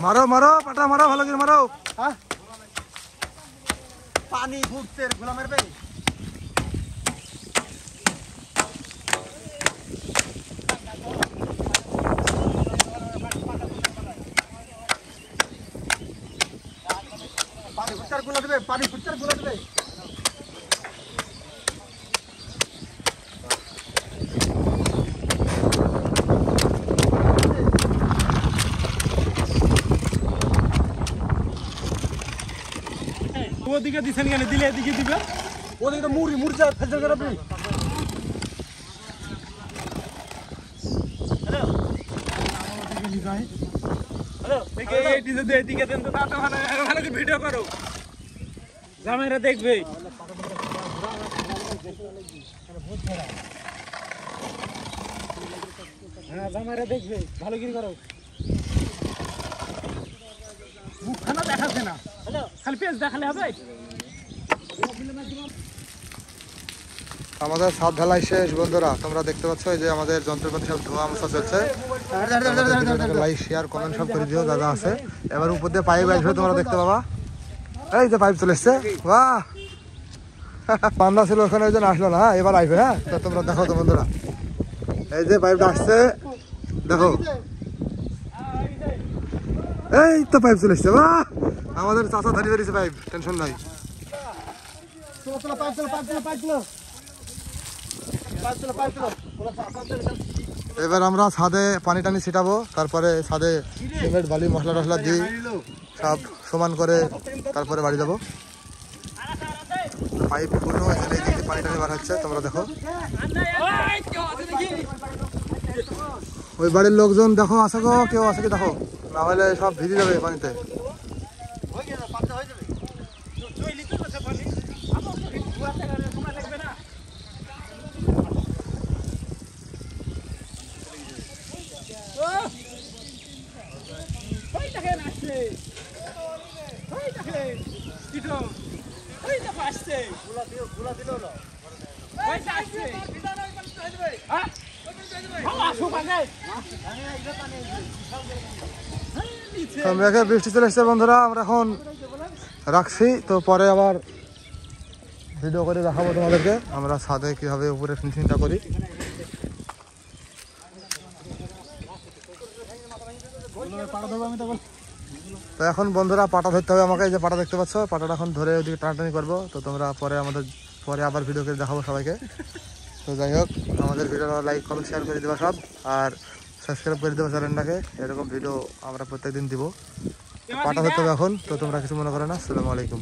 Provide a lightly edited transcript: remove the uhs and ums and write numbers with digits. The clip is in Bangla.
মারো মারো পাটা মারো ভালো করে মারো। হ্যাঁ পানি ফুটছে গোলা মারবে। পানি ফুটছে গোলা দেবে, পানি ফুটছে গোলা দেবে। ওদিকে দিছেন কেন? দিলে এদিকে দিবে। ওদিকে তো মুড়ি মুড়িটা ফেলতে গেল আপনি। হ্যালো দেখে এইটি যদি এদিকে দেন তো তাতে ভালো ভালো করে ভিডিও করো, জামাইরা দেখবে। হ্যাঁ জামাইরা দেখবে, ভালো করে করো। মুখখানা দেখাচ্ছে না, খালি পেজ দেখালে হবে। আমাদের ছাদ ঢালাই শেষ বন্ধুরা, তোমরা দেখতে পাচ্ছ এই যে আমাদের যন্ত্রপাতি সব ধোয়া মোছা চলছে। লাইক শেয়ার কমেন্ট সব করে দিও দাদা আছে। এবার উপর দিয়ে পাইপ আসবে, তোমরা দেখতে পাবা। এই যে পাইপ চলে এসছে, বাহ পান্ডা ছিল ওখানে, ওই জন্য আসলো না। হ্যাঁ এবার আসবে। হ্যাঁ তো তোমরা দেখো তো বন্ধুরা, এই যে পাইপটা আসছে দেখো, এই তো পাইপ চলে এসছে। বাহ আমাদের চাচা ধরে ধরেছে পাইপ, টেনশন নাই। এবার আমরা ছাদে পানি টানি ছিটাবো, তারপরে ছাদে সিমেন্ট বালি মশলা টসলা দিই সব সমান করে, তারপরে বাড়ি যাবো। পাইপ ফুটো এখানে পানি টানি বার হচ্ছে, তোমরা দেখো। ওই বাড়ির লোকজন দেখো আছে গো, কেউ আছে কি দেখো, না হলে সব ভিজে যাবে পানিতে। মেঘে বৃষ্টি চলে এসছে বন্ধুরা, আমরা এখন রাখছি, তো পরে আবার ভিডিও করে দেখাবো তোমাদেরকে আমরা ছাদে কিভাবে উপরে ফিনিশিংটা করি। তো এখন বন্ধুরা পাটা ধরতে হবে আমাকে, এই যে পাটা দেখতে পাচ্ছ, পাটাটা এখন ধরে ওদিকে টানাটানি করবো। তো তোমরা পরে আবার ভিডিও করে দেখাবো সবাইকে। তো যাই হোক, আমাদের ভিডিওটা লাইক কমেন্ট শেয়ার করে দেবা সব, আর সাবস্ক্রাইব করে দেবো চ্যানেলটাকে। এরকম ভিডিও আমরা প্রত্যেকদিন দিব। পাটা ধরতে হবে এখন, তো তোমরা কিছু মনে করো না। আসসালামু আলাইকুম।